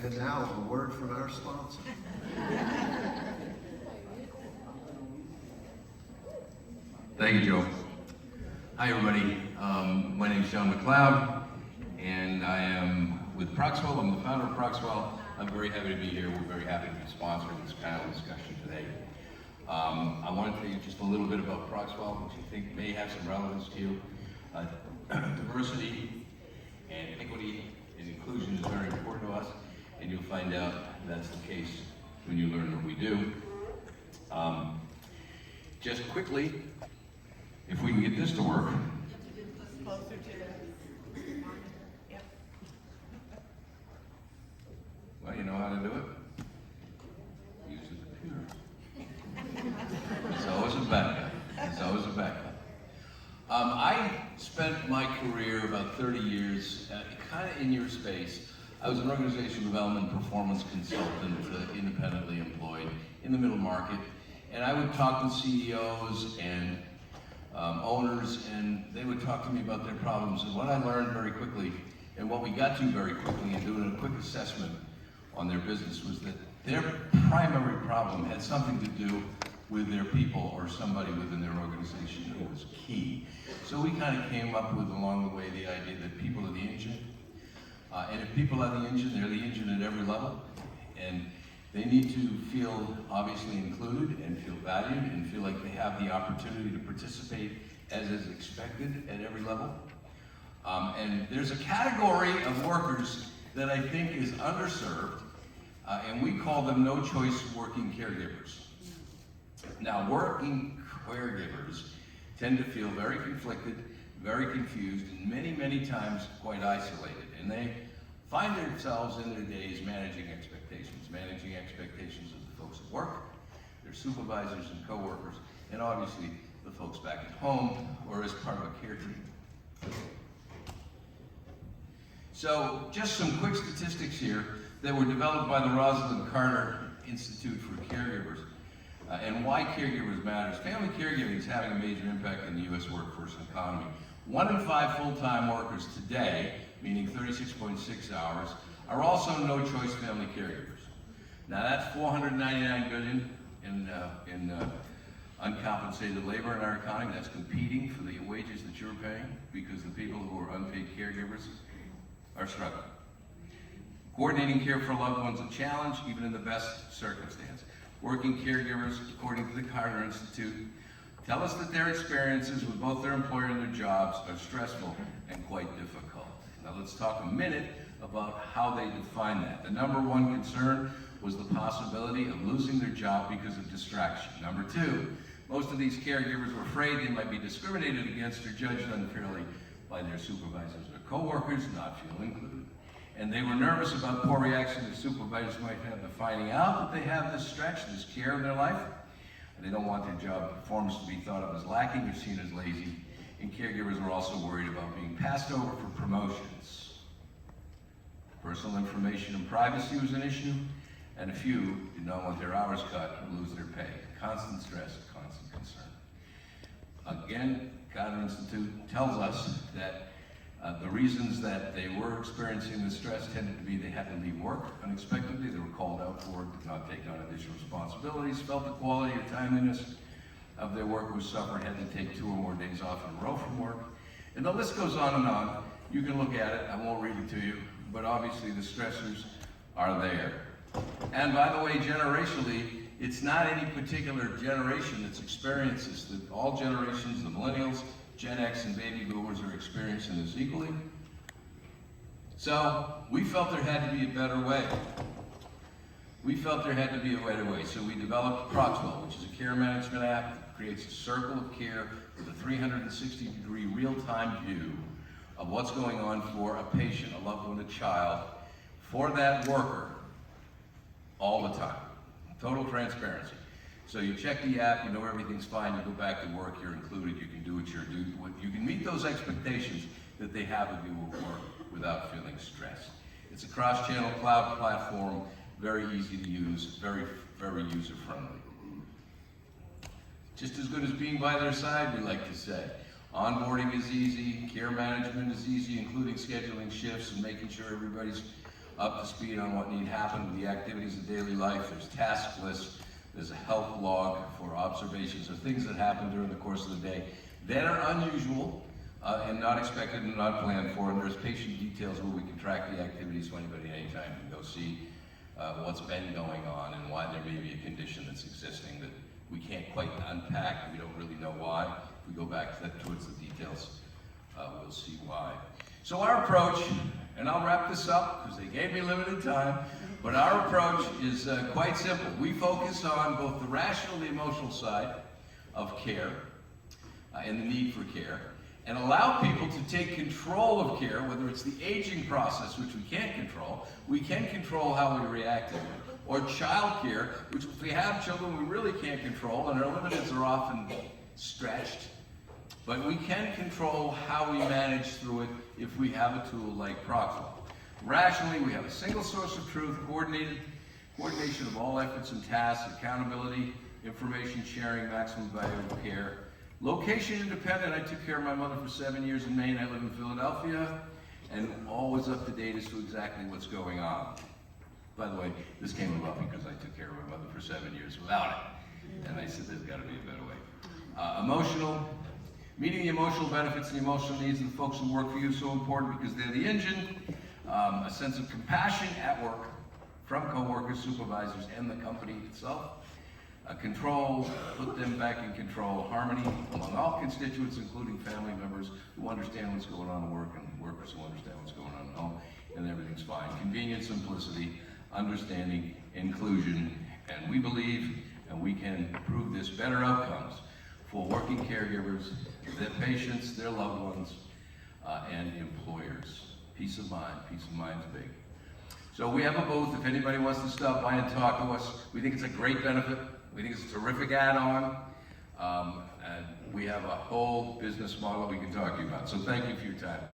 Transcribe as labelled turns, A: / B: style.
A: And now, a word from our sponsor.
B: Thank you, Joe. Hi, everybody. My name is John McLeod, and I am with Proxwell. I'm the founder of Proxwell. I'm very happy to be here. We're very happy to be sponsoring this panel discussion today. I want to tell you just a little bit about Proxwell, which I think may have some relevance to you. Diversity and equity and inclusion is very important to us, and you'll find out that's the case when you learn what we do. Just quickly, if we can get this to work.
C: Closer to the yep.
B: Well, you know how to do it? Use the computer. It's always a backup. It's always a backup. I spent my career, about 30 years, kind of in your space. I was an organizational development performance consultant, independently employed in the middle market. And I would talk with CEOs and owners, and they would talk to me about their problems. And what I learned very quickly, and what we got to very quickly in doing a quick assessment on their business, was that their primary problem had something to do with their people or somebody within their organization who was key. So we kind of came up with, along the way, the idea that people are the engine. And if people are the engine, they're the engine at every level. And they need to feel obviously included and feel valued and feel like they have the opportunity to participate as is expected at every level. And there's a category of workers that I think is underserved, and we call them no-choice working caregivers. Now, working caregivers tend to feel very conflicted, very confused, and many, many times quite isolated. And they find themselves in their days managing expectations of the folks at work, their supervisors and coworkers, and obviously the folks back at home or as part of a care team. So just some quick statistics here that were developed by the Rosalind Carter Institute for Caregivers and why caregivers matters. Family caregiving is having a major impact in the U.S. workforce and economy. 1 in 5 full-time workers today, meaning 36.6 hours, are also no-choice family caregivers. Now that's $499 billion in uncompensated labor in our economy. That's competing for the wages that you're paying because the people who are unpaid caregivers are struggling. Coordinating care for loved ones is a challenge, even in the best circumstance. Working caregivers, according to the Carter Institute, tell us that their experiences with both their employer and their jobs are stressful and quite difficult. Now let's talk a minute about how they define that. The number one concern was the possibility of losing their job because of distraction. Number two, most of these caregivers were afraid they might be discriminated against or judged unfairly by their supervisors or coworkers, not feel included. And they were nervous about poor reaction their supervisors might have to finding out that they have this stretch, this care in their life. And they don't want their job performance to be thought of as lacking or seen as lazy. And caregivers were also worried about being passed over for promotions. Personal information and privacy was an issue, and a few did not want their hours cut or lose their pay. Constant stress, constant concern. Again, Carter Institute tells us that the reasons that they were experiencing the stress tended to be they had to leave work unexpectedly, they were called out for it, did not take on additional responsibilities, felt the quality or timeliness of their work was suffered, had to take 2 or more days off in a row from work. And the list goes on and on. You can look at it, I won't read it to you, but obviously the stressors are there. And by the way, generationally, it's not any particular generation that's experienced this, that all generations, the millennials, Gen X and baby boomers are experiencing this equally. So we felt there had to be a better way. So we developed Proxwell, which is a care management app that creates a circle of care with a 360-degree real-time view of what's going on for a patient, a loved one, a child, for that worker all the time. Total transparency. So you check the app, you know everything's fine, you go back to work, you're included, you can do what you're doing. You can meet those expectations that they have of you at work without feeling stressed. It's a cross-channel cloud platform, very easy to use, very, very user-friendly. Just as good as being by their side, we like to say. Onboarding is easy, care management is easy, including scheduling shifts and making sure everybody's up to speed on what need happen with the activities of daily life. There's task lists, there's a health log for observations of things that happen during the course of the day that are unusual and not expected and not planned for, and there's patient details where we can track the activities so anybody anytime can go see what's been going on and why there may be a condition that's existing that we can't quite unpack. We don't really know why. If we go back towards the details, we'll see why. So our approach, and I'll wrap this up because they gave me limited time, but our approach is quite simple. We focus on both the rational and the emotional side of care and the need for care, and allow people to take control of care, whether it's the aging process, which we can't control. We can control how we react to it. Or child care, which if we have children we really can't control, and our limiteds are often stretched. But we can control how we manage through it if we have a tool like Proxwell. Rationally, we have a single source of truth, coordination of all efforts and tasks, accountability, information sharing, maximum value of care. Location independent, I took care of my mother for 7 years in Maine. I live in Philadelphia, and always up to date as to exactly what's going on. By the way, this came about because I took care of my mother for 7 years without it. And I said, there's got to be a better way. Emotional, meeting the emotional benefits and the emotional needs of the folks who work for you is so important because they're the engine. A sense of compassion at work from coworkers, supervisors, and the company itself. Control, put them back in control. Harmony among all constituents, including family members who understand what's going on at work and workers who understand what's going on at home, and everything's fine. Convenience, simplicity, understanding, inclusion, and we believe, and we can prove this, better outcomes for working caregivers, their patients, their loved ones, and employers. Peace of mind's big. So we have a booth if anybody wants to stop by and talk to us. We think it's a great benefit. We think it's a terrific add-on. And we have a whole business model we can talk to you about. So thank you for your time.